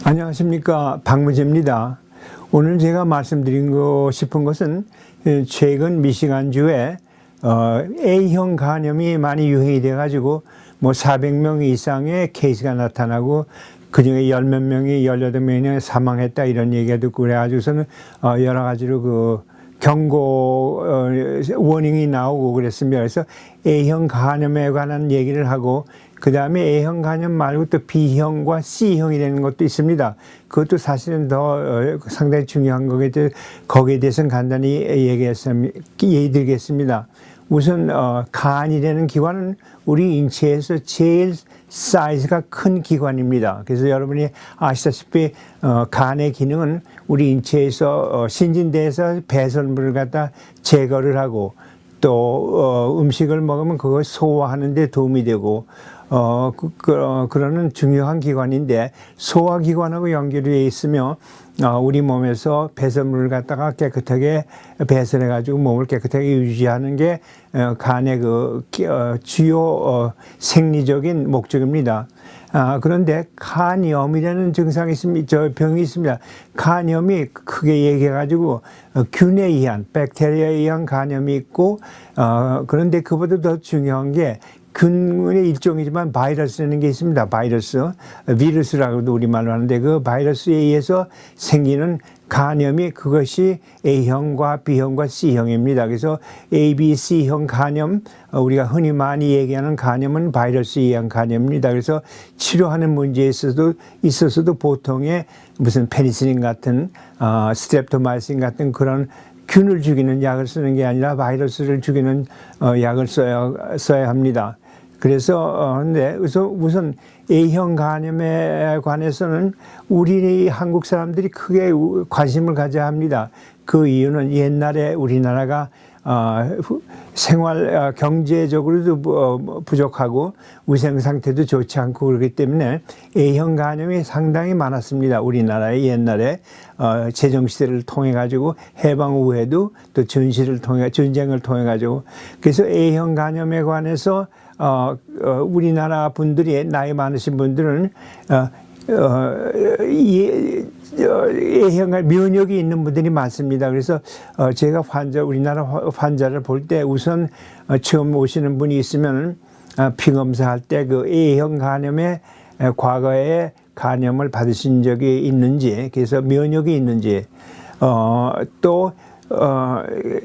안녕하십니까, 박무재입니다. 오늘 제가 말씀드리고 싶은 것은 최근 미시간주에 A형 간염이 많이 유행이 돼 가지고 뭐 400명 이상의 케이스가 나타나고 그중에 10몇 명이 18명이 사망했다 이런 얘기가 듣고 그래가지고서는 여러 가지로 그 경고 워닝이 나오고 그랬습니다. 그래서 A형 간염에 관한 얘기를 하고 그 다음에 A형 간염 말고 또 B형과 C형이 되는 것도 있습니다. 그것도 사실은 더 상당히 중요한 거기에 대해서는 간단히 얘기 드리겠습니다. 우선 간이라는 기관은 우리 인체에서 제일 사이즈가 큰 기관입니다. 그래서 여러분이 아시다시피 간의 기능은 우리 인체에서 신진대에서 배설물을 갖다 제거를 하고 또 음식을 먹으면 그걸 소화하는 데 도움이 되고 그러는 중요한 기관인데 소화기관하고 연결되어 있으며 우리 몸에서 배설물을 갖다가 깨끗하게 배설해 가지고 몸을 깨끗하게 유지하는 게 간의 그 주요 생리적인 목적입니다. 그런데 간염이라는 증상이 있습니다. 병이 있습니다. 간염이 크게 얘기해 가지고 균에 의한 백테리아에 의한 간염이 있고 그런데 그보다 더 중요한 게 균의 일종이지만 바이러스라는 게 있습니다. 비루스라고도 우리말로 하는데 그 바이러스에 의해서 생기는 간염이 그것이 A형과 B형과 C형입니다. 그래서 A, B, C형 간염, 우리가 흔히 많이 얘기하는 간염은 바이러스에 의한 간염입니다. 그래서 치료하는 문제에 있어서도 보통의 무슨 페니실린 같은 스트랩토마이신 같은 그런 균을 죽이는 약을 쓰는 게 아니라 바이러스를 죽이는 약을 써야 합니다. 그래서 우선 A형 간염에 관해서는 우리 한국 사람들이 크게 관심을 가져야 합니다. 그 이유는 옛날에 우리나라가 생활 경제적으로도 부족하고 위생 상태도 좋지 않고 그렇기 때문에 A형 간염이 상당히 많았습니다. 우리나라에 옛날에 제정시대를 통해 가지고 해방 후에도 또 전쟁을 통해 가지고 그래서 A형 간염에 관해서 우리나라 분들이 나이 많으신 분들은 A형 면역이 있는 분들이 많습니다. 그래서 제가 우리나라 환자를 볼 때 우선 처음 오시는 분이 있으면 피 검사할 때 그 A형 간염에 과거에 간염을 받으신 적이 있는지, 그래서 면역이 있는지, 또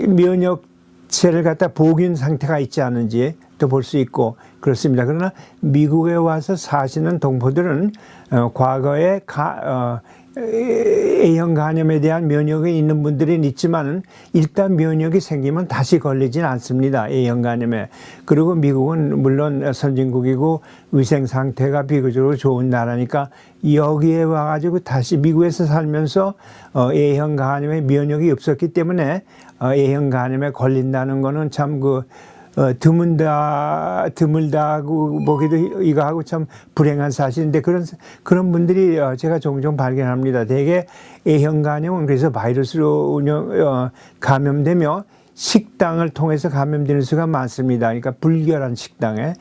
면역체를 갖다 복균 상태가 있지 않은지 또 볼 수 있고 그렇습니다. 그러나 미국에 와서 사시는 동포들은 과거에 A형 간염에 대한 면역이 있는 분들은 있지만은 일단 면역이 생기면 다시 걸리진 않습니다. A형 간염에. 그리고 미국은 물론 선진국이고 위생 상태가 비교적으로 좋은 나라니까 여기에 와가지고 다시 미국에서 살면서 A형 간염에 면역이 없었기 때문에 A형 간염에 걸린다는 거는 참 드물다고 보기도 이거하고 참 불행한 사실인데 그런 분들이 제가 종종 발견합니다. 대개 A형 간염은 그래서 바이러스로 감염되며 식당을 통해서 감염되는 수가 많습니다. 그러니까 불결한 식당에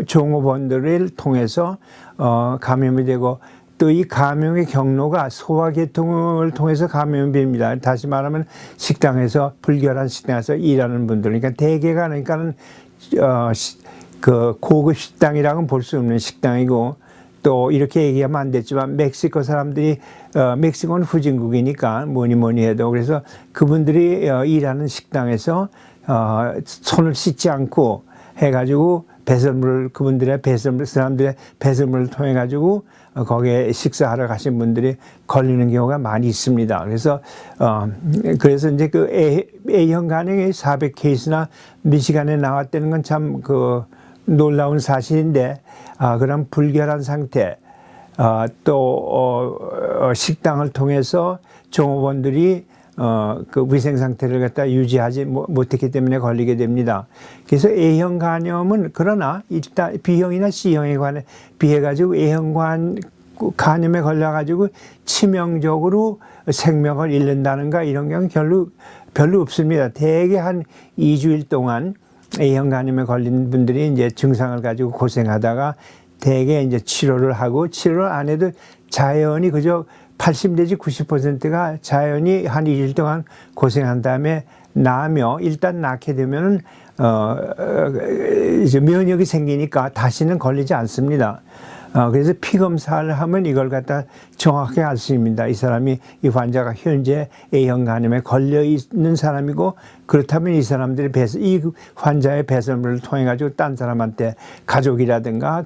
종업원들을 통해서 감염이 되고 또 이 감염의 경로가 소화계통을 통해서 감염이 됩니다. 다시 말하면 식당에서 불결한 식당에서 일하는 분들, 그러니까 대개가 그러니까는 그 고급 식당이라고는 볼 수 없는 식당이고 또 이렇게 얘기하면 안 됐지만 멕시코 사람들이 멕시코는 후진국이니까 뭐니 해도 그래서 그분들이 일하는 식당에서 손을 씻지 않고 해가지고 사람들의 배설물을 통해 가지고 거기에 식사하러 가신 분들이 걸리는 경우가 많이 있습니다. 그래서 이제 그 A형 간염이 400케이스나 미시간에 나왔다는 건 참 놀라운 사실인데, 그런 불결한 상태, 또 식당을 통해서 종업원들이 그 위생 상태를 갖다 유지하지 못했기 때문에 걸리게 됩니다. 그래서 A형 간염은 그러나 일단 B형이나 C형에 비해 가지고 A형 간염에 걸려 가지고 치명적으로 생명을 잃는다는가 이런 경우는 별로 없습니다. 대개 한 2주일 동안 A형 간염에 걸린 분들이 이제 증상을 가지고 고생하다가 대개 이제 치료를 안 해도 자연이 그저 80 내지 90%가 자연이 한 2일 동안 고생한 다음에 나며 일단 낳게 되면은 이제 면역이 생기니까 다시는 걸리지 않습니다. 그래서 피 검사를 하면 이걸 갖다 정확하게 알 수 있습니다. 이 사람이, 이 환자가 현재 A형 간염에 걸려 있는 사람이고, 그렇다면 이 사람들이 이 환자의 배설물을 통해 가지고 딴 사람한테, 가족이라든가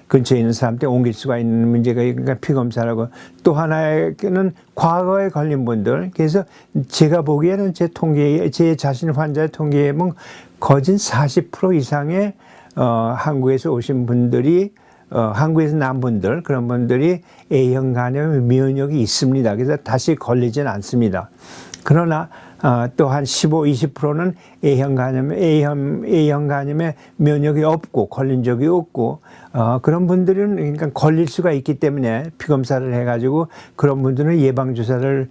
근처에 있는 사람한테 옮길 수가 있는 문제가, 그러니까 피 검사라고. 또 하나는 과거에 걸린 분들. 그래서 제가 보기에는 제 자신 환자의 통계에 보면 거진 40% 이상의 한국에서 오신 분들이, 한국에서 난 분들, 그런 분들이 A형 간염 면역이 있습니다. 그래서 다시 걸리진 않습니다. 그러나 또 한 15-20%는 A형 간염에 면역이 없고 걸린 적이 없고, 그런 분들은 그러니까 걸릴 수가 있기 때문에 피검사를 해가지고 그런 분들은 예방주사를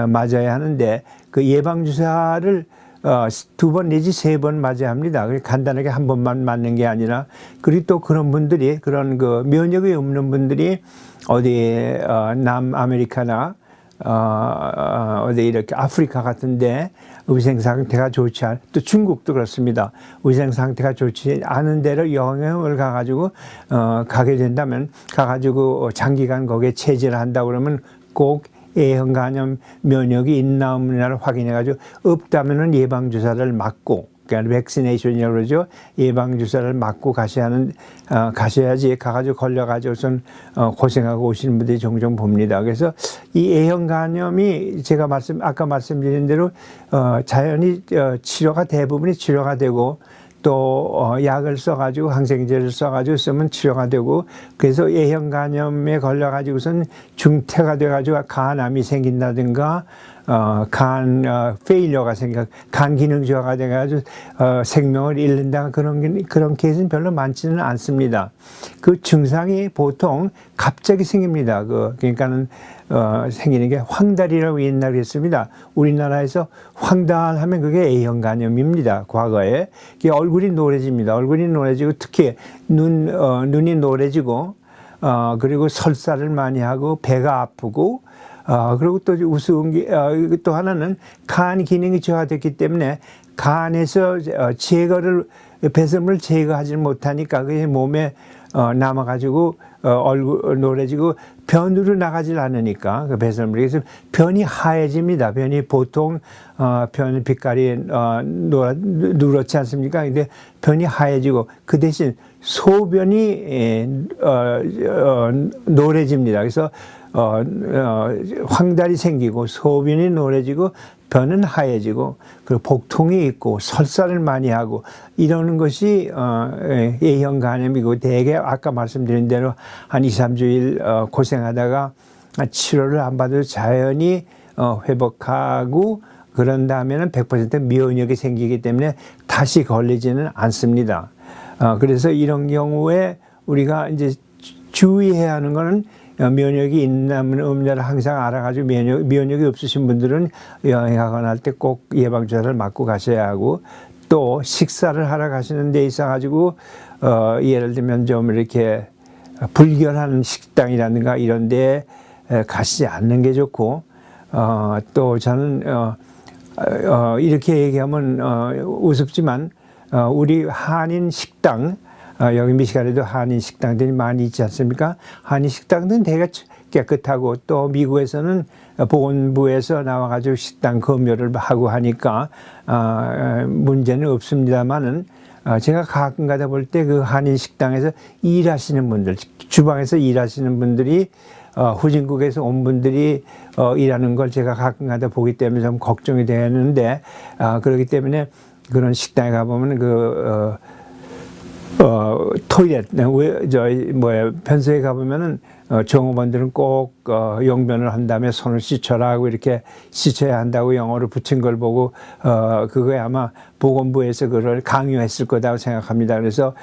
맞아야 하는데, 그 예방주사를 2번 내지 3번 맞아야 합니다. 간단하게 한 번만 맞는 게 아니라, 그리고 또 그런 분들이, 그런 그 면역이 없는 분들이 어디 남아메리카나 어디 이렇게 아프리카 같은데 위생 상태가 좋지 않, 또 중국도 그렇습니다. 위생 상태가 좋지 않은 데를 여행을 가가지고 가게 된다면, 가가지고 장기간 거기에 체질을 한다 그러면 꼭 A형 간염 면역이 있나 없느냐를 확인해가지고 없다면은 예방주사를 맞고, 그러니까 백시네이션이라고 그러죠. 예방주사를 맞고 가셔야지, 가가지고 걸려가지고선 고생하고 오시는 분들이 종종 봅니다. 그래서 이 A형 간염이 제가 아까 말씀드린 대로 자연히 치료가, 대부분이 치료가 되고, 또 약을 써가지고, 항생제를 써가지고 쓰면 치료가 되고, 그래서 A형 간염에 걸려가지고선 중태가 돼가지고 간암이 생긴다든가, 간 페일러가 간 기능 저하가 돼가지고 생명을 잃는다, 그런 케이스는 별로 많지는 않습니다. 그 증상이 보통 갑자기 생깁니다. 그러니까는 생기는 게 황달이라고 옛날에 했습니다. 우리나라에서 황달하면 그게 A형 간염입니다. 과거에. 얼굴이 노래집니다. 얼굴이 노래지고, 특히 눈이 노래지고, 그리고 설사를 많이 하고, 배가 아프고, 그리고 또 우스운 게, 또 하나는 간 기능이 저하됐기 때문에 간에서 배설물을 제거하지 못하니까 그게 몸에 남아가지고 얼굴 노래지고, 변으로 나가질 않으니까 그 배설물이. 그래서 변이 하얘집니다. 변이 보통 변 빛깔이 누렇지 않습니까? 근데 변이 하얘지고, 그 대신 소변이 노래집니다. 그래서 황달이 생기고, 소변이 노래지고, 변은 하얘지고, 그리고 복통이 있고, 설사를 많이 하고, 이러는 것이 A형 간염이고, 대개 아까 말씀드린 대로 한 2-3주일 고생하다가 치료를 안 받아도 자연히 회복하고, 그런 다음에는 100% 면역이 생기기 때문에 다시 걸리지는 않습니다. 그래서 이런 경우에 우리가 이제 주의해야 하는 거는, 면역이 있나 없냐를 항상 알아가지고, 면역이 없으신 분들은 여행하거나 할 때 꼭 예방주사를 맞고 가셔야 하고, 또 식사를 하러 가시는 데 있어가지고 예를 들면 좀 이렇게 불결한 식당이라든가 이런 데 가시지 않는 게 좋고, 또 저는 이렇게 얘기하면 우습지만, 우리 한인 식당, 여기 미시간에도 한인 식당들이 많이 있지 않습니까? 한인 식당들은 되게 깨끗하고, 또 미국에서는 보건부에서 나와가지고 식당 검열을 하고 하니까 문제는 없습니다만은, 제가 가끔 가다 볼 때 그 한인 식당에서 일하시는 분들, 주방에서 일하시는 분들이 후진국에서 온 분들이 일하는 걸 제가 가끔 가다 보기 때문에 좀 걱정이 되는데, 그렇기 때문에 그런 식당에 가보면 토일렛, 변소에 가보면은 종업원들은 꼭 용변을 한 다음에 손을 씻어라 하고 이렇게 씻어야 한다고 영어로 붙인 걸 보고, 그거에 아마 보건부에서 그걸 강요했을 거라고 생각합니다. 그래서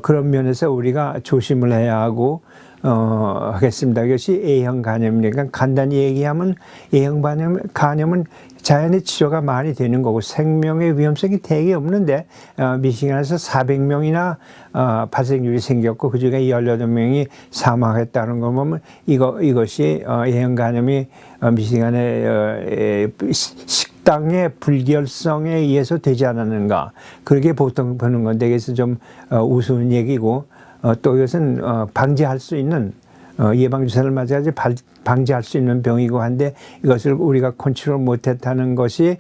그런 면에서 우리가 조심을 해야 하고, 하겠습니다. 이것이 A형 간염이니까 간단히 얘기하면 A형 간염은 자연의 치료가 많이 되는 거고 생명의 위험성이 되게 없는데 미시간에서 400명이나 발생률이 생겼고 그중에 18명이 사망했다는 걸 보면 이것이 A형 간염이 미시간의 식당의 불결성에 의해서 되지 않았는가 그렇게 보통 보는 건데 그래서 좀 우스운 얘기고 또 이것은 방지할 수 있는 예방주사를 맞아야지 방지할 수 있는 병이고 한데 이것을 우리가 컨트롤 못했다는 것이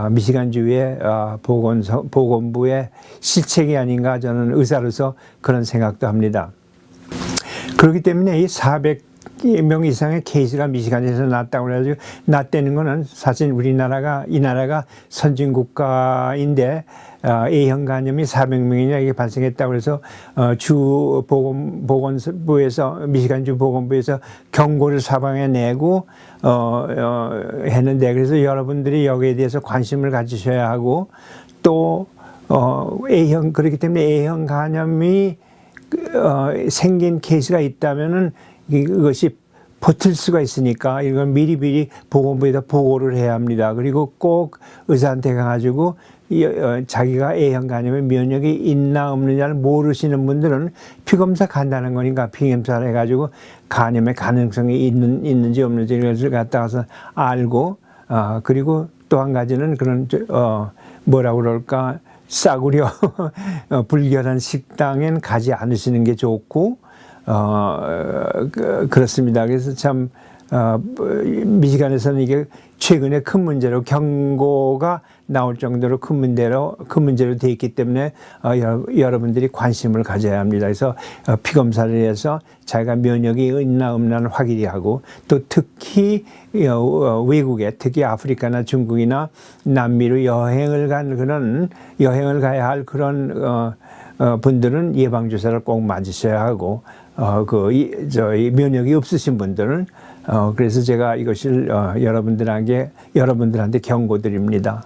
미시간주의 보건부의 실책이 아닌가 저는 의사로서 그런 생각도 합니다. 그렇기 때문에 이 400명 이상의 케이스가 미시간에서 났다고 해가지고 났다는 거는 사실 이 나라가 선진국가인데 A형 간염이 400명이나 이게 발생했다고 해서 주 보건부에서 미시간주 보건부에서 경고를 사방에 내고 했는데 그래서 여러분들이 여기에 대해서 관심을 가지셔야 하고 또 A형 그렇기 때문에 A형 간염이 생긴 케이스가 있다면은 이것이 버틸 수가 있으니까 이건 미리미리 보건부에다 보고를 해야 합니다. 그리고 꼭 의사한테 가가지고 자기가 A형 간염에 면역이 있나 없느냐를 모르시는 분들은 피검사 간다는 거니까 피검사를 해가지고 간염의 가능성이 있는지 없는지 이것을 갖다 와서 알고 그리고 또 한 가지는 그런 뭐라고 그럴까 싸구려 불결한 식당엔 가지 않으시는 게 좋고 그렇습니다. 그래서 참 미시간에서는 이게 최근에 큰 문제로 경고가 나올 정도로 큰 문제로 돼 있기 때문에 여러분들이 관심을 가져야 합니다. 그래서 피검사를 해서 자기가 면역이 있나 없나는 확인하고 또 특히 외국에 특히 아프리카나 중국이나 남미로 여행을 가야 할 그런 분들은 예방주사를 꼭 맞으셔야 하고 면역이 없으신 분들은 그래서 제가 이것을 여러분들한테 경고드립니다.